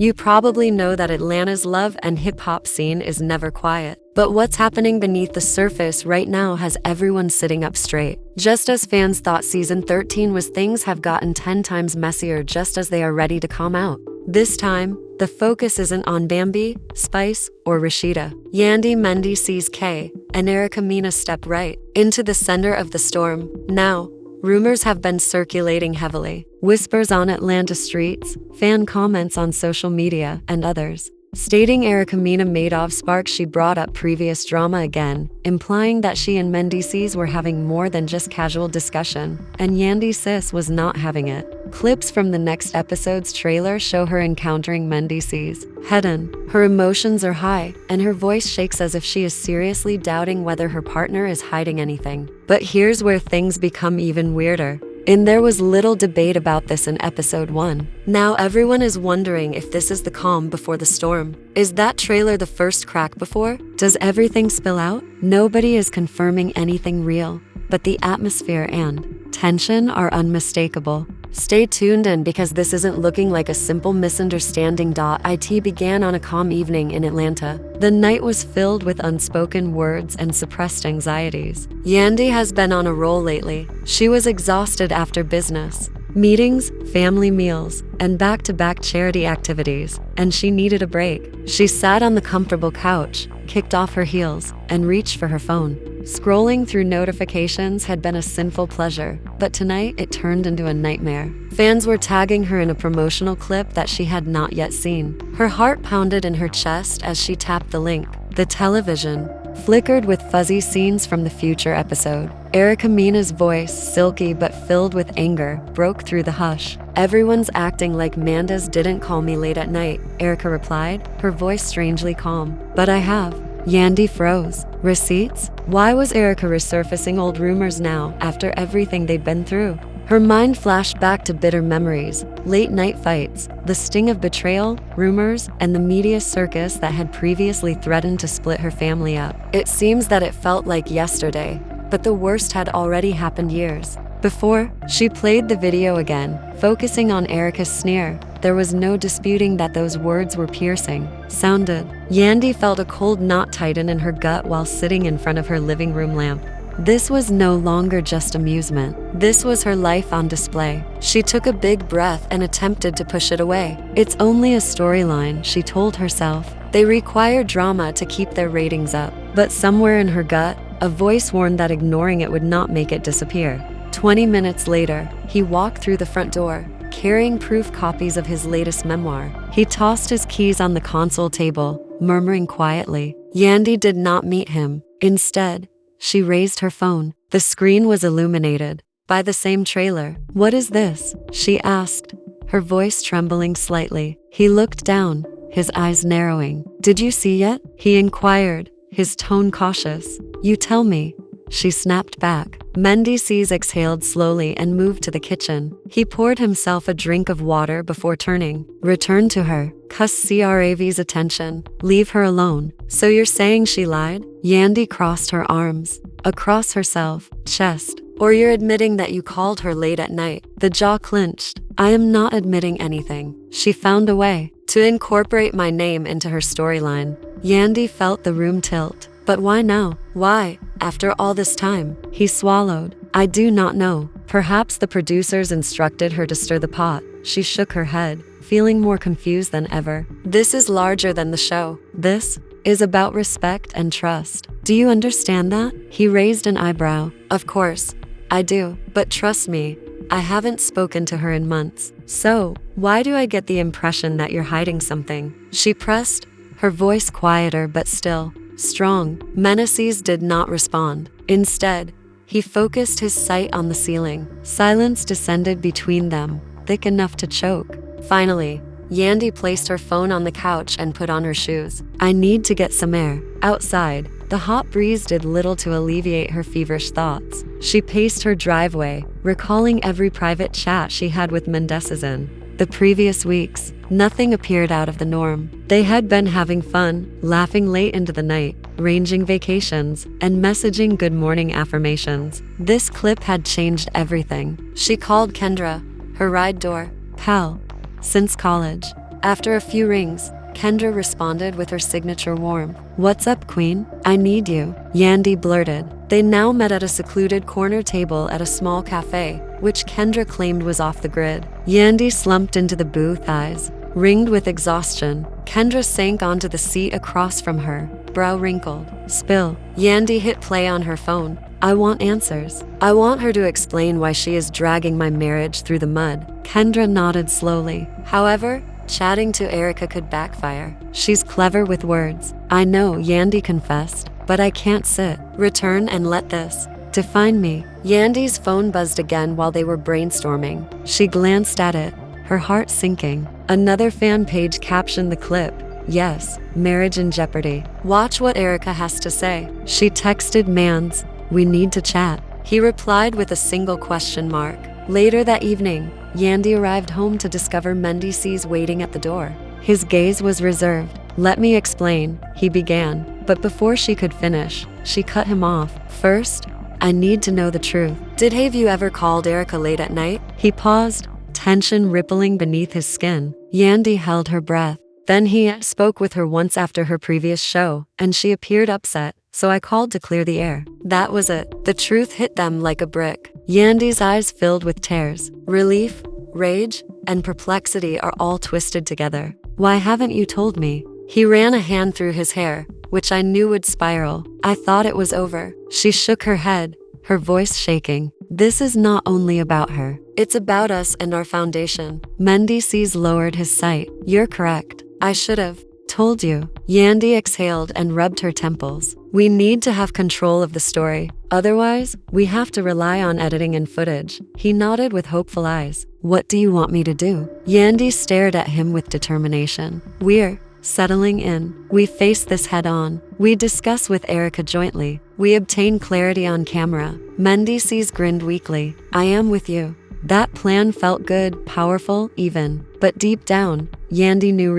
You probably know that Atlanta's love and hip-hop scene is never quiet. But what's happening beneath the surface right now has everyone sitting up straight. Just as fans thought season 13 was, things have gotten 10 times messier just as they are ready to come out. This time, the focus isn't on Bambi, Spice, or Rashida. Yandy Mendeecees K and Erica Mena step right into the center of the storm. Now, rumors have been circulating heavily. Whispers on Atlanta streets, fan comments on social media, and others stating Erica Mena Madoff sparks she brought up previous drama again, implying that she and Mendeecees were having more than just casual discussion, and Yandy Sis was not having it. Clips from the next episode's trailer show her encountering Mendeecees head-on. Her emotions are high, and her voice shakes as if she is seriously doubting whether her partner is hiding anything. But here's where things become even weirder. And there was little debate about this in episode 1. Now everyone is wondering if this is the calm before the storm. Is that trailer the first crack before? Does everything spill out? Nobody is confirming anything real, but the atmosphere and tension are unmistakable. Stay tuned in because this isn't looking like a simple misunderstanding. It began on a calm evening in Atlanta. The night was filled with unspoken words and suppressed anxieties. Yandy has been on a roll lately. She was exhausted after business, meetings, family meals, and back-to-back charity activities, and she needed a break. She sat on the comfortable couch, kicked off her heels, and reached for her phone. Scrolling through notifications had been a sinful pleasure, but tonight it turned into a nightmare. Fans were tagging her in a promotional clip that she had not yet seen. Her heart pounded in her chest as she tapped the link. The television flickered with fuzzy scenes from the future episode. Erica Mena's voice, silky but filled with anger, broke through the hush. "Everyone's acting like Mandas didn't call me late at night," Erica replied, her voice strangely calm. "But I have." Yandy froze. Receipts? Why was Erica resurfacing old rumors now, after everything they'd been through? Her mind flashed back to bitter memories, late-night fights, the sting of betrayal, rumors, and the media circus that had previously threatened to split her family up. It seems that it felt like yesterday, but the worst had already happened years before. She played the video again, focusing on Erica's sneer. There was no disputing that those words were piercing. Sounded. Yandy felt a cold knot tighten in her gut while sitting in front of her living room lamp. This was no longer just amusement. This was her life on display. She took a big breath and attempted to push it away. It's only a storyline, she told herself. They require drama to keep their ratings up. But somewhere in her gut, a voice warned that ignoring it would not make it disappear. 20 minutes later, he walked through the front door, carrying proof copies of his latest memoir. He tossed his keys on the console table, murmuring quietly. Yandy did not meet him. Instead, she raised her phone. The screen was illuminated by the same trailer. "What is this?" she asked, her voice trembling slightly. He looked down, his eyes narrowing. "Did you see yet?" he inquired, his tone cautious. "You tell me," she snapped back. Mendeecees exhaled slowly and moved to the kitchen. He poured himself a drink of water before turning. "Return to her. Cuss Crav's attention. Leave her alone." "So you're saying she lied?" Yandy crossed her arms across herself, chest. "Or you're admitting that you called her late at night?" The jaw clenched. "I am not admitting anything." She found a way to incorporate my name into her storyline. Yandy felt the room tilt. But why now? Why, after all this time? He swallowed. "I do not know. Perhaps the producers instructed her to stir the pot." She shook her head, feeling more confused than ever. "This is larger than the show. This is about respect and trust. Do you understand that?" He raised an eyebrow. "Of course, I do. But trust me, I haven't spoken to her in months. So, why do I get the impression that you're hiding something?" She pressed, her voice quieter but still strong. Mendeecees did not respond. Instead, he focused his sight on the ceiling. Silence descended between them, thick enough to choke. Finally, Yandy placed her phone on the couch and put on her shoes. "I need to get some air." Outside, the hot breeze did little to alleviate her feverish thoughts. She paced her driveway, recalling every private chat she had with Mendeecees in the previous weeks. Nothing appeared out of the norm. They had been having fun, laughing late into the night, arranging vacations, and messaging good morning affirmations. This clip had changed everything. She called Kendra, her ride door pal, since college. After a few rings, Kendra responded with her signature warmth. "What's up, Queen? I need you," Yandy blurted. They now met at a secluded corner table at a small cafe, which Kendra claimed was off the grid. Yandy slumped into the booth, eyes ringed with exhaustion. Kendra sank onto the seat across from her, brow wrinkled. "Spill." Yandy hit play on her phone. "I want answers. I want her to explain why she is dragging my marriage through the mud." Kendra nodded slowly. However, chatting to Erica could backfire. "She's clever with words." "I know," Yandy confessed, "but I can't sit. Return and let this define me." Yandy's phone buzzed again while they were brainstorming. She glanced at it, her heart sinking. Another fan page captioned the clip, "Yes, marriage in jeopardy. Watch what Erica has to say." She texted Mans, "We need to chat." He replied with a single question mark. Later that evening, Yandy arrived home to discover Mendeecees waiting at the door. His gaze was reserved. "Let me explain," he began, but before she could finish, she cut him off. "First, I need to know the truth. Have you ever called Erica late at night?" He paused, tension rippling beneath his skin. Yandy held her breath. "Then he spoke with her once after her previous show, and she appeared upset, so I called to clear the air. That was it." The truth hit them like a brick. Yandy's eyes filled with tears. Relief, rage, and perplexity are all twisted together. "Why haven't you told me?" He ran a hand through his hair, which I knew would spiral. "I thought it was over." She shook her head, her voice shaking. "This is not only about her. It's about us and our foundation." Mendeecees lowered his sight. "You're correct. I should have told you." Yandy exhaled and rubbed her temples. "We need to have control of the story. Otherwise, we have to rely on editing and footage." He nodded with hopeful eyes. "What do you want me to do?" Yandy stared at him with determination. "We're settling in. We face this head on. We discuss with Erica jointly. We obtain clarity on camera." Mendeecees grinned weakly. "I am with you." That plan felt good, powerful, even. But deep down, Yandy knew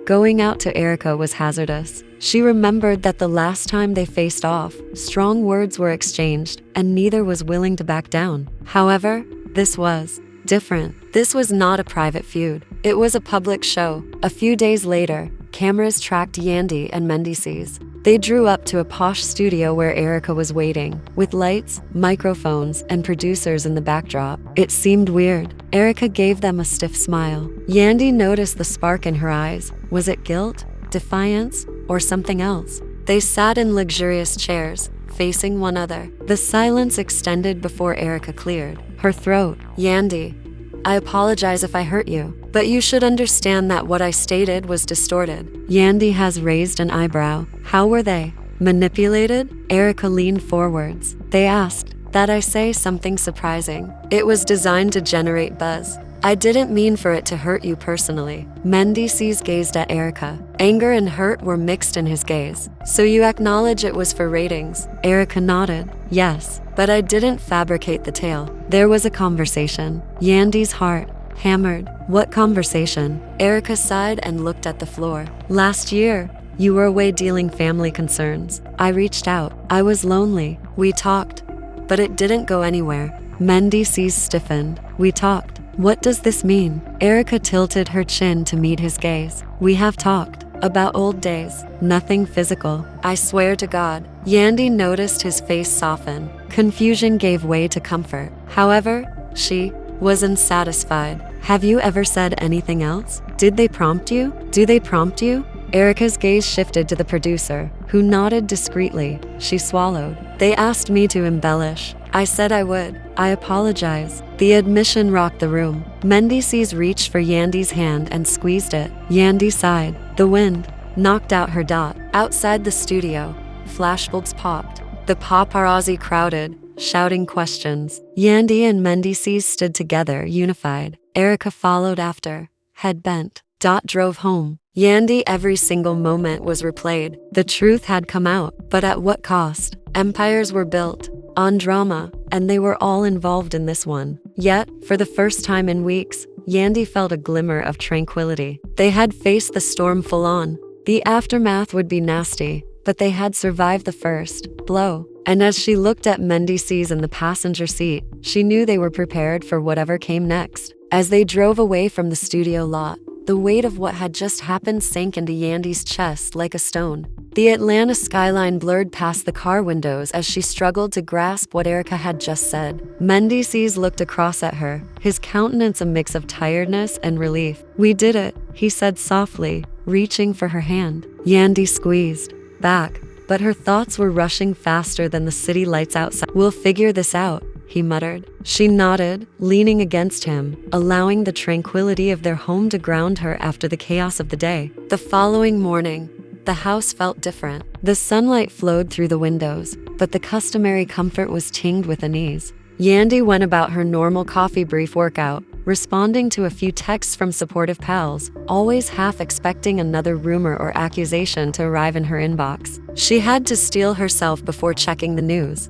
going out to Erica was hazardous. She remembered that the last time they faced off, strong words were exchanged, and neither was willing to back down. However, this was different. This was not a private feud. It was a public show. A few days later, cameras tracked Yandy and Mendeecees. They drew up to a posh studio where Erica was waiting, with lights, microphones, and producers in the backdrop. It seemed weird. Erica gave them a stiff smile. Yandy noticed the spark in her eyes. Was it guilt, defiance, or something else? They sat in luxurious chairs, facing one another. The silence extended before Erica cleared her throat. "Yandy, I apologize if I hurt you, but you should understand that what I stated was distorted." Yandy has raised an eyebrow. "How were they manipulated?" Erica leaned forwards. "They asked that I say something surprising. It was designed to generate buzz. I didn't mean for it to hurt you personally." Mendeecees gazed at Erica. Anger and hurt were mixed in his gaze. "So you acknowledge it was for ratings?" Erica nodded. "Yes, but I didn't fabricate the tale. There was a conversation." Yandy's heart hammered. "What conversation?" Erica sighed and looked at the floor. "Last year, you were away dealing family concerns. I reached out. I was lonely. We talked, but it didn't go anywhere." Mendeecees stiffened. "We talked. What does this mean?" Erica tilted her chin to meet his gaze. "We have talked about old days. Nothing physical. I swear to God." Yandy noticed his face soften. Confusion gave way to comfort. However, she was unsatisfied. "Have you ever said anything else? Did they prompt you? Do they prompt you?" Erica's gaze shifted to the producer, who nodded discreetly. She swallowed. "They asked me to embellish. I said I would. I apologize." The admission rocked the room. Mendeecees reached for Yandy's hand and squeezed it. Yandy sighed. The wind knocked out her dot. Outside the studio, flashbulbs popped. The paparazzi crowded, shouting questions. Yandy and Mendeecees stood together, unified. Erica followed after, head bent. Dot drove home. Yandy, every single moment was replayed. The truth had come out, but at what cost? Empires were built on drama, and they were all involved in this one. Yet, for the first time in weeks, Yandy felt a glimmer of tranquility. They had faced the storm full on. The aftermath would be nasty, but they had survived the first blow. And as she looked at Mendeecees in the passenger seat, she knew they were prepared for whatever came next. As they drove away from the studio lot, the weight of what had just happened sank into Yandy's chest like a stone. The Atlanta skyline blurred past the car windows as she struggled to grasp what Erica had just said. Mendeecees looked across at her, his countenance a mix of tiredness and relief. "We did it," he said softly, reaching for her hand. Yandy squeezed back, but her thoughts were rushing faster than the city lights outside. "We'll figure this out," he muttered. She nodded, leaning against him, allowing the tranquility of their home to ground her after the chaos of the day. The following morning, the house felt different. The sunlight flowed through the windows, but the customary comfort was tinged with unease. Yandy went about her normal coffee brief workout, responding to a few texts from supportive pals, always half expecting another rumor or accusation to arrive in her inbox. She had to steel herself before checking the news.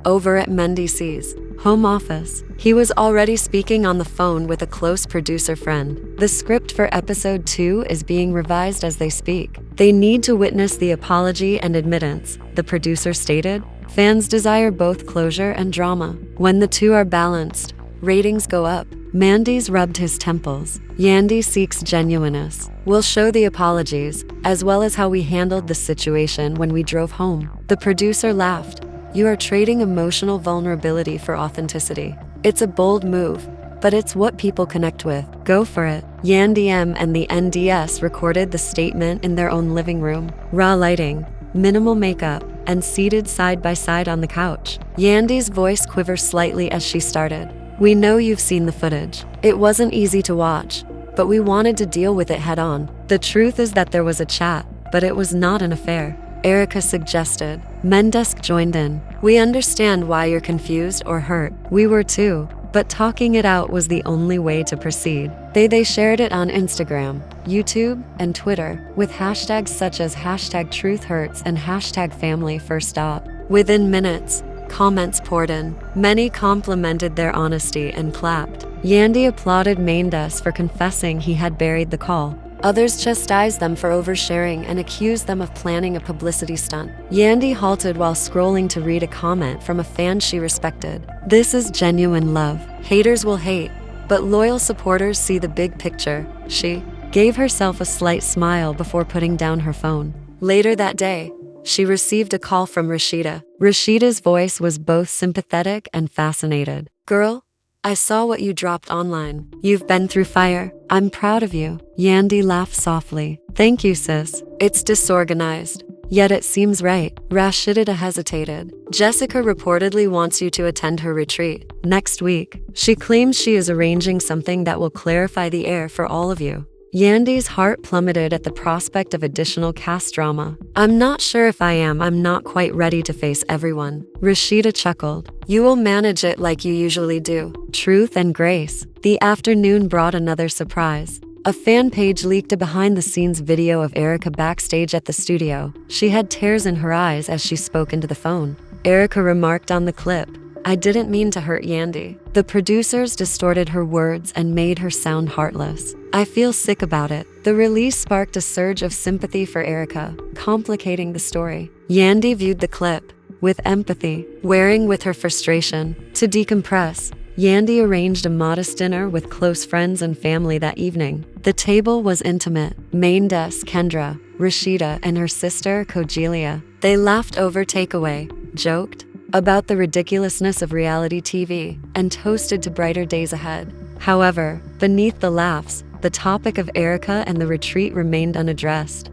Over at Mendeecees' home office, he was already speaking on the phone with a close producer friend. The script for episode 2 is being revised as they speak. They need to witness the apology and admittance, the producer stated. Fans desire both closure and drama. When the two are balanced, ratings go up. Mendeecees rubbed his temples. Yandy seeks genuineness. "We'll show the apologies, as well as how we handled the situation when we drove home." The producer laughed. "You are trading emotional vulnerability for authenticity. It's a bold move, but it's what people connect with. Go for it." Yandy M and the NDS recorded the statement in their own living room. Raw lighting, minimal makeup, and seated side by side on the couch. Yandy's voice quivered slightly as she started. "We know you've seen the footage. It wasn't easy to watch, but we wanted to deal with it head on. The truth is that there was a chat, but it was not an affair," Erica suggested. Mendeecees joined in. "We understand why you're confused or hurt. We were too, but talking it out was the only way to proceed." They shared it on Instagram, YouTube, and Twitter, with hashtags such as #TruthHurts and #FamilyFirst. Within minutes, comments poured in. Many complimented their honesty and clapped. Yandy applauded Mendeecees for confessing he had buried the call. Others chastised them for oversharing and accused them of planning a publicity stunt. Yandy halted while scrolling to read a comment from a fan she respected. "This is genuine love. Haters will hate, but loyal supporters see the big picture." She gave herself a slight smile before putting down her phone. Later that day, she received a call from Rashida. Rashida's voice was both sympathetic and fascinated. "Girl, I saw what you dropped online. You've been through fire. I'm proud of you." Yandy laughed softly. "Thank you, sis. It's disorganized, yet it seems right." Rashida hesitated. "Jessica reportedly wants you to attend her retreat next week. She claims she is arranging something that will clarify the air for all of you." Yandy's heart plummeted at the prospect of additional cast drama. "I'm not sure if I am. I'm not quite ready to face everyone." Rashida chuckled. "You will manage it like you usually do." Truth and grace. The afternoon brought another surprise. A fan page leaked a behind-the-scenes video of Erica backstage at the studio. She had tears in her eyes as she spoke into the phone. Erica remarked on the clip, "I didn't mean to hurt Yandy." The producers distorted her words and made her sound heartless. "I feel sick about it." The release sparked a surge of sympathy for Erica, complicating the story. Yandy viewed the clip with empathy, wearing with her frustration. To decompress, Yandy arranged a modest dinner with close friends and family that evening. The table was intimate. Mendeecees, Kendra, Rashida, and her sister, Kogelia. They laughed over takeaway, joked about the ridiculousness of reality TV, and toasted to brighter days ahead. However, beneath the laughs, the topic of Erica and the retreat remained unaddressed.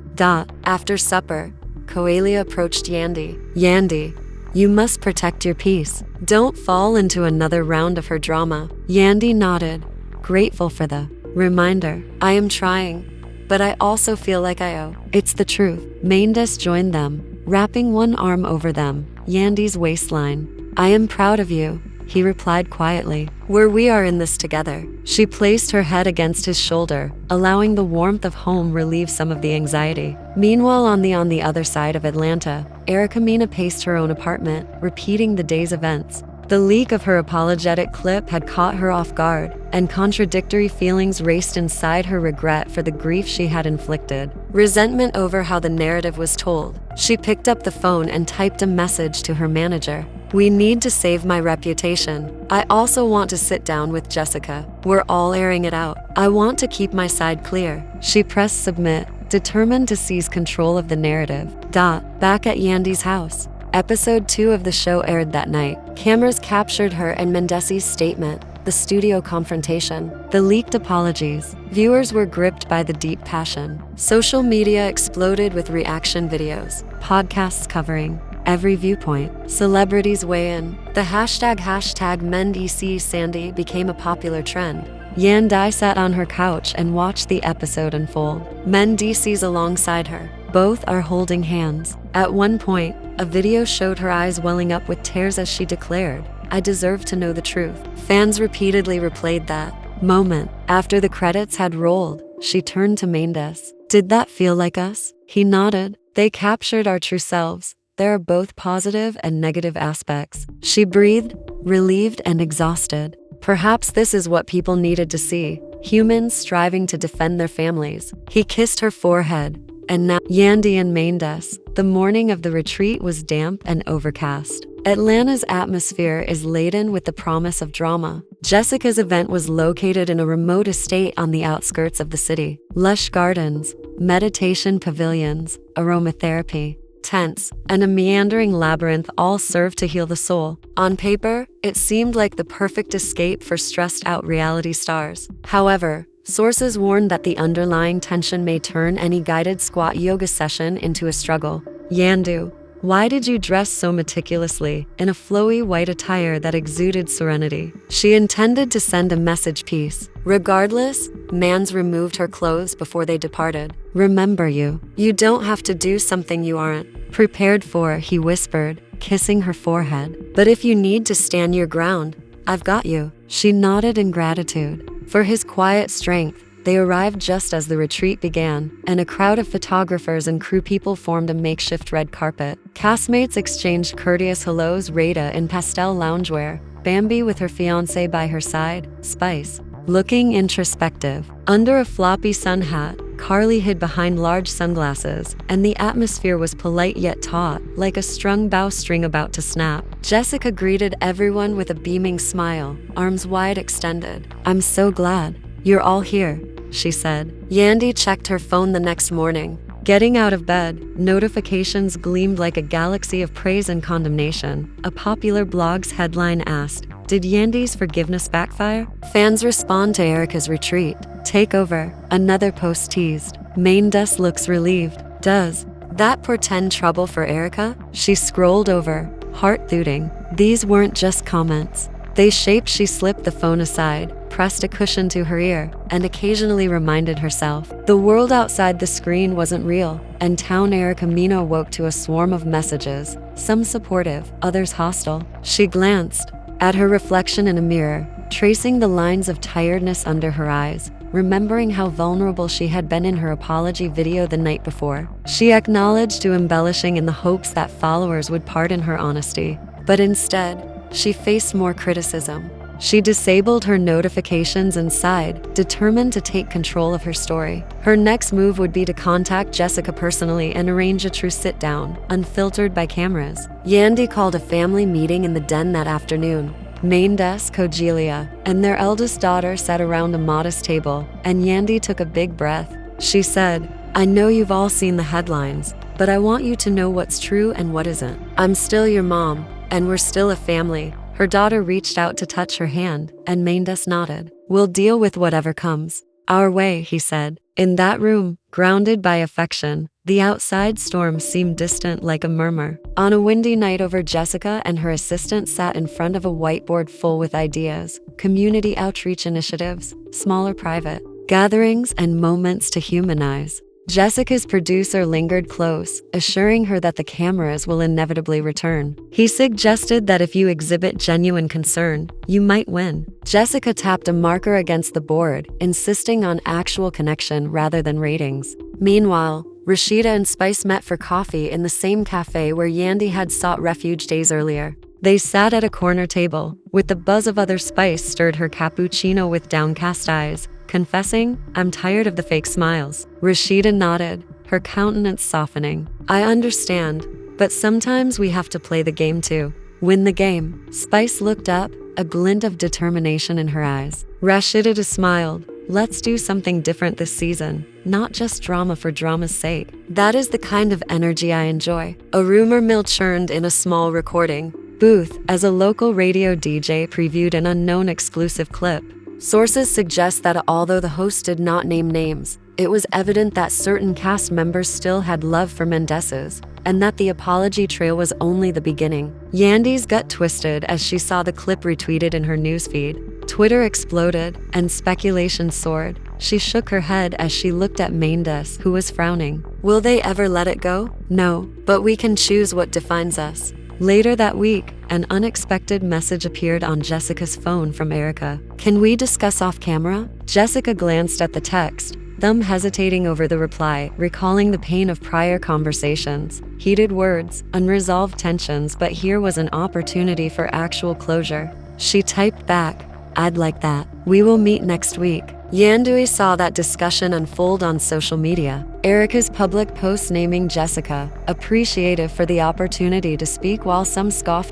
After supper, Kogelia approached Yandy. "Yandy, you must protect your peace. Don't fall into another round of her drama." Yandy nodded, grateful for the reminder. "I am trying, but I also feel like I owe." "It's the truth." Mendeecees joined them, wrapping one arm over them, Yandy's waistline. "I am proud of you," he replied quietly. We are in this together." She placed her head against his shoulder, allowing the warmth of home relieve some of the anxiety. Meanwhile, on the other side of Atlanta, Erica Mena paced her own apartment, repeating the day's events. The leak of her apologetic clip had caught her off guard, and contradictory feelings raced inside her: regret for the grief she had inflicted, resentment over how the narrative was told. She picked up the phone and typed a message to her manager. "We need to save my reputation. I also want to sit down with Jessica. We're all airing it out. I want to keep my side clear." She pressed submit, determined to seize control of the narrative. Back at Yandy's house. Episode 2 of the show aired that night. Cameras captured her and Mendeecees' statement, the studio confrontation, the leaked apologies. Viewers were gripped by the deep passion. Social media exploded with reaction videos, podcasts covering every viewpoint. Celebrities weigh in. The hashtag #Mendeecees became a popular trend. Yandy sat on her couch and watched the episode unfold. Mendeecees alongside her. Both are holding hands. At one point, a video showed her eyes welling up with tears as she declared, "I deserve to know the truth." Fans repeatedly replayed that moment. After the credits had rolled, she turned to Mendeecees. "Did that feel like us?" He nodded. "They captured our true selves. There are both positive and negative aspects." She breathed, relieved and exhausted. Perhaps this is what people needed to see, humans striving to defend their families. He kissed her forehead. And now, Yandy and Mendeecees. The morning of the retreat was damp and overcast. Atlanta's atmosphere is laden with the promise of drama. Jessica's event was located in a remote estate on the outskirts of the city. Lush gardens, meditation pavilions, aromatherapy, tents, and a meandering labyrinth all served to heal the soul. On paper, it seemed like the perfect escape for stressed-out reality stars. However, sources warned that the underlying tension may turn any guided squat yoga session into a struggle. "Yandy, why did you dress so meticulously, in a flowy white attire that exuded serenity?" She intended to send a message piece. Regardless, Mans removed her clothes before they departed. "Remember you. You don't have to do something you aren't prepared for," he whispered, kissing her forehead. "But if you need to stand your ground, I've got you." She nodded in gratitude for his quiet strength. They arrived just as the retreat began, and a crowd of photographers and crew people formed a makeshift red carpet. Castmates exchanged courteous hellos. Rada in pastel loungewear, Bambi with her fiancé by her side, Spice looking introspective under a floppy sun hat. Carly hid behind large sunglasses, and the atmosphere was polite yet taut, like a strung bowstring about to snap. Jessica greeted everyone with a beaming smile, arms wide extended. "I'm so glad you're all here," she said. Yandy checked her phone the next morning. Getting out of bed, notifications gleamed like a galaxy of praise and condemnation. A popular blog's headline asked, "Did Yandy's forgiveness backfire?" Fans respond to Erica's retreat. "Takeover," another post teased. Mendeecees looks relieved. "Does that portend trouble for Erica?" She scrolled over, heart thudding. These weren't just comments. They shaped. She slipped the phone aside, pressed a cushion to her ear, and occasionally reminded herself the world outside the screen wasn't real. And town. Erica Mena awoke to a swarm of messages, some supportive, others hostile. She glanced at her reflection in a mirror, tracing the lines of tiredness under her eyes, remembering how vulnerable she had been in her apology video the night before. She acknowledged to embellishing in the hopes that followers would pardon her honesty. But instead, she faced more criticism. She disabled her notifications and sighed, determined to take control of her story. Her next move would be to contact Jessica personally and arrange a true sit-down, unfiltered by cameras. Yandy called a family meeting in the den that afternoon. Mendeecees, Cordelia, and their eldest daughter sat around a modest table, and Yandy took a big breath. She said, "I know you've all seen the headlines, but I want you to know what's true and what isn't. I'm still your mom, and we're still a family." Her daughter reached out to touch her hand, and Mendeecees nodded. "We'll deal with whatever comes our way," he said. In that room, grounded by affection, the outside storm seemed distant like a murmur. On a windy night over, Jessica and her assistant sat in front of a whiteboard full with ideas, community outreach initiatives, smaller private gatherings, and moments to humanize. Jessica's producer lingered close, assuring her that the cameras will inevitably return. He suggested that if you exhibit genuine concern, you might win. Jessica tapped a marker against the board, insisting on actual connection rather than ratings. Meanwhile, Rashida and Spice met for coffee in the same cafe where Yandy had sought refuge days earlier. They sat at a corner table, with the buzz of other spice stirred her cappuccino with downcast eyes, confessing, "I'm tired of the fake smiles." Rashida nodded, her countenance softening. "I understand, but sometimes we have to play the game too. Win the game." Spice looked up, a glint of determination in her eyes. Rashida smiled. "Let's do something different this season, not just drama for drama's sake." "That is the kind of energy I enjoy." A rumor mill churned in a small recording booth as a local radio DJ previewed an unknown exclusive clip. Sources suggest that although the host did not name names, it was evident that certain cast members still had love for Mendeecees, and that the apology trail was only the beginning. Yandy's gut twisted as she saw the clip retweeted in her newsfeed. Twitter exploded, and speculation soared. She shook her head as she looked at Mendeecees, who was frowning. "Will they ever let it go? No, but we can choose what defines us." Later that week, an unexpected message appeared on Jessica's phone from Erica. "Can we discuss off camera?" Jessica glanced at the text, thumb hesitating over the reply, recalling the pain of prior conversations. Heated words, unresolved tensions, but here was an opportunity for actual closure. She typed back, "I'd like that. We will meet next week." Yandy saw that discussion unfold on social media. Erica's public post naming Jessica appreciative for the opportunity to speak, while some scoffed.